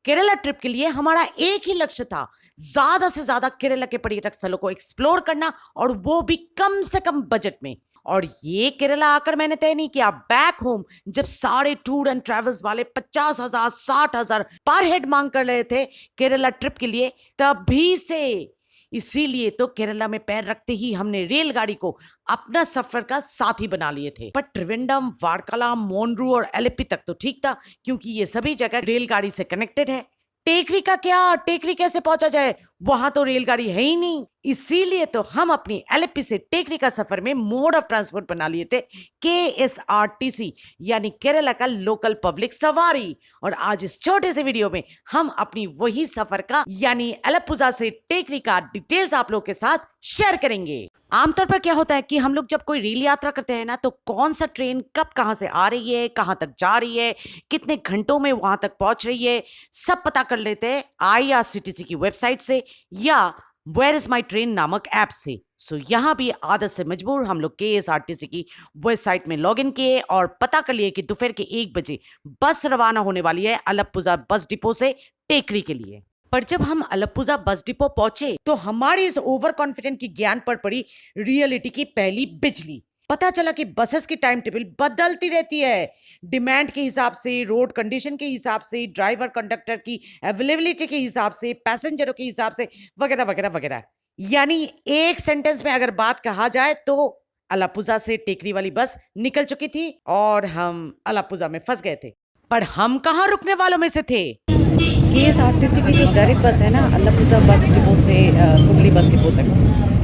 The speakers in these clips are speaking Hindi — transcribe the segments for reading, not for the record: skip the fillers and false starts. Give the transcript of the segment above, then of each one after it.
केरला ट्रिप के लिए हमारा एक ही लक्ष्य था, ज्यादा से ज्यादा केरला के पर्यटक स्थलों को एक्सप्लोर करना, और वो भी कम से कम बजट में। और ये केरला आकर मैंने तय नहीं किया। बैक होम जब सारे टूर एंड ट्रेवल्स वाले 50,000 60,000 पर हेड मांग कर रहे थे केरला ट्रिप के लिए, तभी से इसीलिए तो केरला में पैर रखते ही हमने रेलगाड़ी को अपना सफर का साथी बना लिए थे। पर त्रिवेंद्रम, वारकाला, मोनरू और एलेप्पी तक तो ठीक था, क्योंकि ये सभी जगह रेलगाड़ी से कनेक्टेड है। टेकरी का क्या, टेकरी कैसे पहुंचा जाए, वहां तो रेलगाड़ी है ही नहीं। इसीलिए तो हम अपनी एलेप्पी से टेकरी का सफर में मोड ऑफ ट्रांसपोर्ट बना लिए थे KSRTC, यानी केरला का लोकल पब्लिक सवारी। और आज इस छोटे से वीडियो में हम अपनी वही सफर का यानी एलप्पुजा से टेकरी का डिटेल्स आप लोगों के साथ शेयर करेंगे। आमतौर पर क्या होता है कि हम लोग जब कोई रेल यात्रा करते हैं ना, तो कौन सा ट्रेन कब कहां से आ रही है, कहां तक जा रही है, कितने घंटों में वहां तक पहुंच रही है, सब पता कर लेते हैं IRCTC की वेबसाइट से या वेयर इज माई ट्रेन नामक ऐप से। सो यहाँ भी आदत से मजबूर हम लोग KSRTC की वेबसाइट में लॉगिन किए और पता कर लिए कि दोपहर के 1 बजे बस रवाना होने वाली है अलप्पुजा बस डिपो से टेकरी के लिए। पर जब हम अलप्पुजा बस डिपो पहुंचे तो हमारी इस ओवर कॉन्फिडेंट की ज्ञान पर पड़ी रियलिटी की पहली बिजली। पता चला कि बसेस की टाइम टेबल बदलती रहती है, डिमांड के हिसाब से, रोड कंडीशन के हिसाब से, ड्राइवर कंडक्टर की अवेलेबिलिटी के हिसाब से, पैसेंजरों के हिसाब से, वगैरह वगैरह वगैरह। यानी एक सेंटेंस में अगर बात कहा जाए तो अलप्पुजा से टेकरी वाली बस निकल चुकी थी और हम अलप्पुजा में फंस गए थे। पर हम कहाँ रुकने वालों में से थे। KSRTC की जो डायरेक्ट बस है ना अलप्पुजा बस डिपो से कुंडली बस डिपो तक,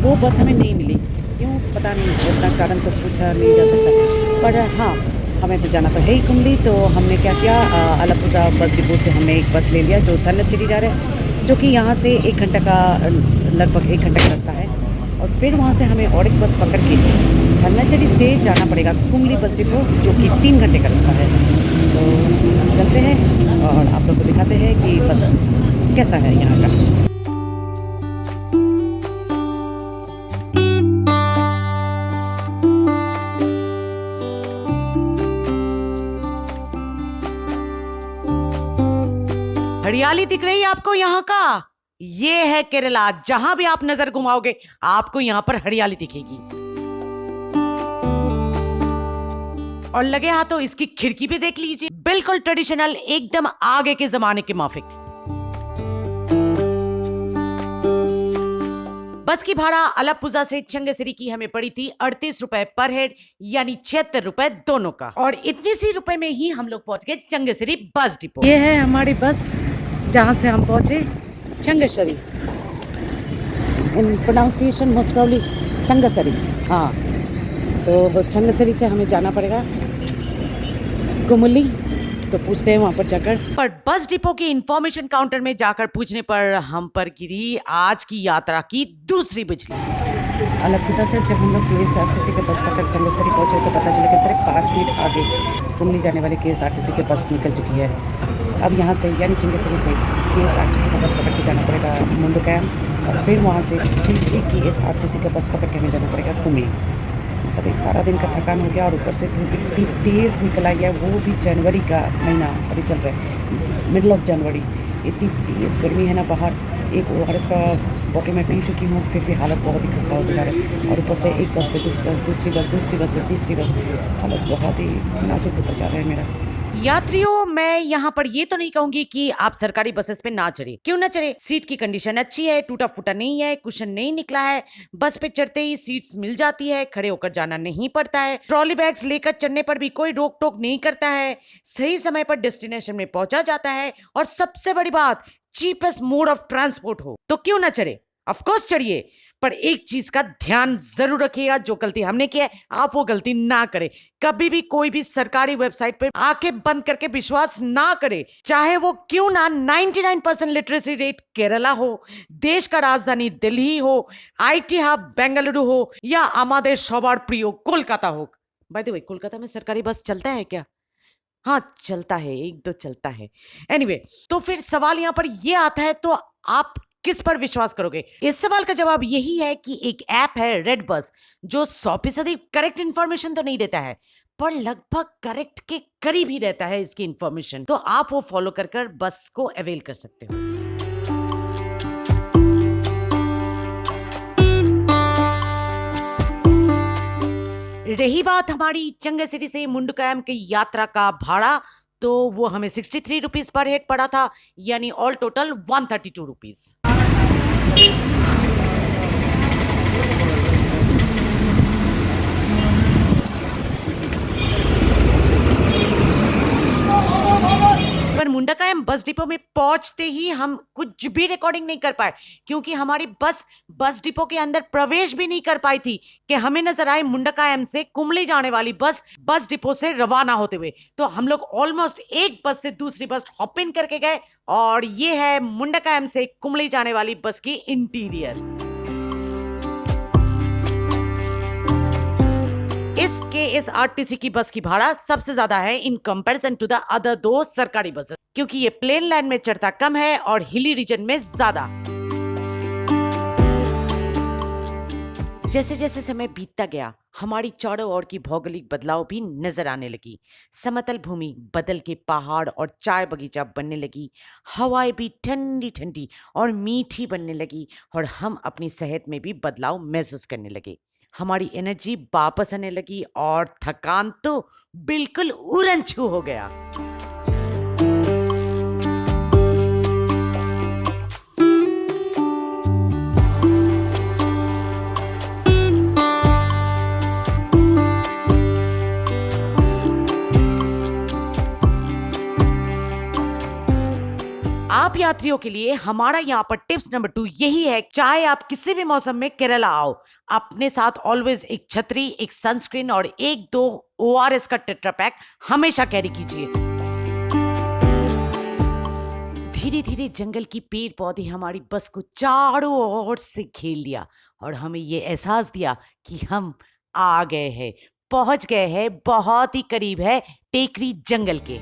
वो बस हमें नहीं मिली। क्यों पता नहीं, उतना कारण तो पूछा नहीं जा सकता। पर हाँ, हमें तो जाना तो है ही कुंडली। तो हमने क्या किया, अलप्पुजा बस डिपो से हमने एक बस ले लिया जो धनचरी जा रहा है, जो कि यहाँ से 1 घंटा का, लगभग 1 घंटा का रास्ता है। और फिर वहाँ से हमें और एक बस पकड़ के धनचरी से जाना पड़ेगा कुंडली बस डिपो, जो कि 3 घंटे का रास्ता है। तो चलते हैं और आप लोग को दिखाते हैं कि बस कैसा है यहाँ का। हरियाली दिख रही है आपको यहाँ का? ये है केरला। जहां भी आप नजर घुमाओगे आपको यहाँ पर हरियाली दिखेगी। और लगे हाथों इसकी खिड़की भी देख लीजिए, बिल्कुल ट्रेडिशनल, एकदम आगे के जमाने के माफिक। बस की भाड़ा अलप्पुजा से चंगेसरी की हमें पड़ी थी 38 रुपए पर हेड, यानी 76 रुपए दोनों का। और इतनी सी रुपए में ही हम लोग पहुंच गए चंगेसरी बस डिपो। ये है हमारी बस जहां से हम पहुंचे चंगेसरी। इन प्रोनाउंसिएशन मोस्ट प्रॉब्ली चंगेसरी। हाँ, तो चंगेसरी से हमें जाना पड़ेगा कुमुली। तो पूछते हैं वहां पर जाकर। पर बस डिपो की इंफॉर्मेशन काउंटर में जाकर पूछने पर हम पर गिरी आज की यात्रा की दूसरी बिजली। अलप्पुजा से जब हम लोग KSRTC के बस पकड़ चंगेसरी पहुंचे तो पता चला कि सिर्फ 5 मिनट आगे कुमली जाने वाली KSRTC की बस निकल चुकी है। अब यहाँ से यानी चंगेसरी से KSRTC का बस पकड़ के जाना पड़ेगा मुंडुकैम, और फिर वहाँ से तीसरी KSRTC का बस पकड़ के हमें जाना पड़ेगा कुमली। मतलब एक सारा दिन का थकान हो गया और ऊपर से धूप इतनी तेज़ निकल आई है, वो भी जनवरी का महीना अभी चल रहा है, मिडल ऑफ जनवरी। इतनी तेज़ गर्मी है ना बाहर। एक ORS का बॉटल में पी चुकी हूँ, फिर भी हालत बहुत ही खस्ता होती जा रही है। और ऊपर से एक बस से दूसरी बस से तीसरी बस, हालत बहुत ही नाजुक होता जा रहा है मेरा। यात्रियों, मैं यहाँ पर ये तो नहीं कहूंगी कि आप सरकारी बसेस पे ना चढ़े। क्यों ना चढ़े, सीट की कंडीशन अच्छी है, टूटा फूटा नहीं है, कुशन नहीं निकला है, बस पे चढ़ते ही सीट्स मिल जाती है, खड़े होकर जाना नहीं पड़ता है, ट्रॉली बैग्स लेकर चढ़ने पर भी कोई रोक टोक नहीं करता है, सही समय पर डेस्टिनेशन में पहुंचा जाता है, और सबसे बड़ी बात, चीपेस्ट मोड ऑफ ट्रांसपोर्ट हो। तो क्यों ना चढ़े, ऑफ कोर्स चढ़िए। पर एक चीज का ध्यान जरूर रखिएगा, जो गलती हमने की है आप वो गलती ना करें। कभी भी कोई भी सरकारी वेबसाइट पर आंखें बंद करके विश्वास ना करें, चाहे वो क्यों ना 99% लिटरेसी रेट केरला हो, देश का राजधानी दिल्ली हो, IT हब बेंगलुरु हो, या हमारे सवार प्रिय कोलकाता हो। बाय द वे, कोलकाता में सरकारी बस चलता है क्या? हाँ चलता है, 1-2 चलता है। एनीवे, तो फिर सवाल यहाँ पर ये आता है, तो आप किस पर विश्वास करोगे? इस सवाल का जवाब यही है कि एक ऐप है रेड बस, जो 100% करेक्ट इंफॉर्मेशन तो नहीं देता है, पर लगभग करेक्ट के करीब ही रहता है इसकी इंफॉर्मेशन, तो आप वो फॉलो कर कर बस को अवेल कर सकते हो। रही बात हमारी चंगासिरी से मुंडकयम की यात्रा का भाड़ा, तो वो हमें 63 रुपीज पर हेड पड़ा था, यानी ऑल टोटल 132 रुपीज। पर मुंडकयम बस डिपो में पहुंचते ही हम कुछ भी रिकॉर्डिंग नहीं कर पाए, क्योंकि हमारी बस डिपो के अंदर प्रवेश भी नहीं कर पाई थी कि हमें नजर आए मुंडकयम से कुमली जाने वाली बस डिपो से रवाना होते हुए। तो हम लोग ऑलमोस्ट एक बस से दूसरी बस हॉप इन करके गए, और ये है मुंडकयम से कुमली जाने वाली बस की इंटीरियर। इस KSRTC की बस की भाड़ा सबसे ज्यादा है in comparison to the other दो सरकारी बसेस, क्योंकि ये प्लेन लैंड में चढ़ता कम है और हिली रीजन में ज्यादा। जैसे जैसे समय बीतता गया, हमारी चारों ओर की भौगोलिक बदलाव भी नजर आने लगी। समतल भूमि बदल के पहाड़ और चाय बगीचा बनने लगी, हवाएं भी ठंडी ठंडी और मीठी बनने लगी, और हम अपनी सेहत में भी बदलाव महसूस करने लगे। हमारी एनर्जी वापस आने लगी और थकान तो बिल्कुल उड़न-छू हो गया। आप यात्रियों के लिए हमारा यहाँ पर टिप्स नंबर 2 यही है, चाहे आप किसी भी मौसम में केरला आओ, अपने साथ ऑलवेज एक छतरी, एक सनस्क्रीन और 1-2 ORS का टेट्रा पैक हमेशा कैरी कीजिए। धीरे धीरे जंगल की पेड़ पौधे हमारी बस को चारों ओर से घेर लिया, और हमें ये एहसास दिया कि हम आ गए हैं, पहुंच गए हैं, बहुत ही करीब है टेकरी जंगल के।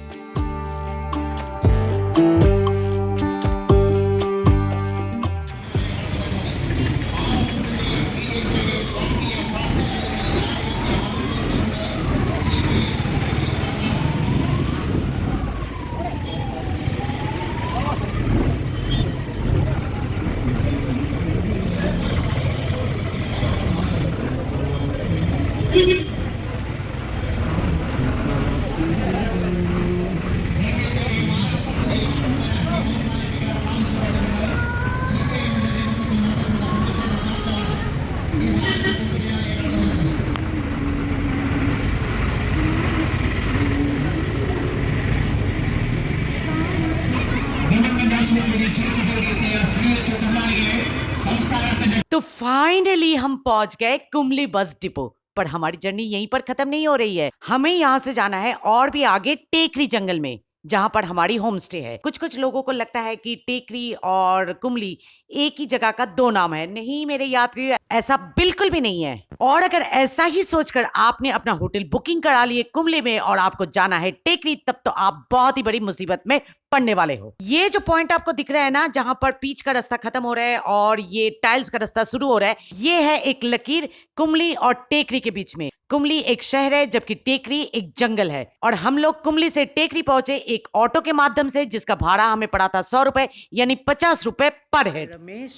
तो फाइनली हम पहुंच गए कुमली बस डिपो, पर हमारी जर्नी यहीं पर खत्म नहीं हो रही है। हमें यहाँ से जाना है और भी आगे टेकरी जंगल में, जहाँ पर हमारी होम स्टे है। कुछ लोगों को लगता है कि टेकरी और कुमली एक ही जगह का 2 नाम है। नहीं मेरे यात्री, ऐसा बिल्कुल भी नहीं है। और अगर ऐसा ही सोचकर आपने अपना होटल बुकिंग करा लिए कुमली में और आपको जाना है टेकरी, तब तो आप बहुत ही बड़ी मुसीबत में पड़ने वाले हो। ये जो पॉइंट आपको दिख रहा है ना, जहां पर पीच का रास्ता खत्म हो रहा है और ये टाइल्स का रास्ता शुरू हो रहा है, ये है एक लकीर कुमली और टेकरी के बीच में। कुमली एक शहर है जबकि टेकरी एक जंगल है, और हम लोग कुमली से टेकरी पहुंचे एक ऑटो के माध्यम से, जिसका भाड़ा हमें पड़ा था 100 रुपए, यानी 50 रुपए पर head. Ramesh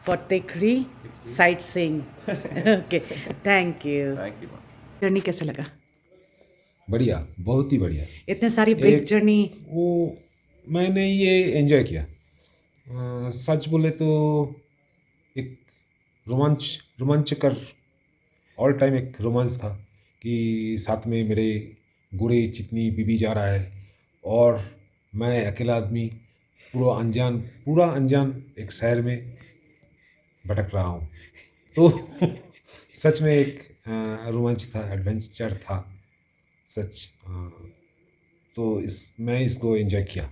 for Tekri sight seeing. Okay, thank you. Journey कैसा लगा? बढ़िया, बहुत ही बढ़िया। इतने सारी ब्रेक जर्नी वो मैंने ये एंजॉय किया। सच बोले तो एक रोमांचकर ऑल टाइम एक रोमांच था कि साथ में मेरे गुरे चितनी बीबी जा रहा है और मैं अकेला आदमी पूरा अनजान एक शहर में भटक रहा हूँ। तो सच में एक रोमांच था, एडवेंचर था सच। तो मैं इसको एंजॉय किया।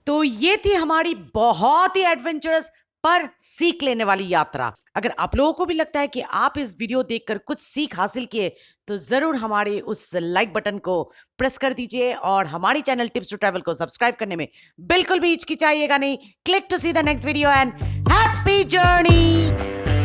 तो ये थी हमारी बहुत ही एडवेंचरस पर सीख लेने वाली यात्रा। अगर आप लोगों को भी लगता है कि आप इस वीडियो देखकर कुछ सीख हासिल किए, तो जरूर हमारे उस लाइक बटन को प्रेस कर दीजिए और हमारी चैनल टिप्स टू ट्रैवल को सब्सक्राइब करने में बिल्कुल भी हिचकिचाइएगा नहीं। Click to see the next video and happy journey.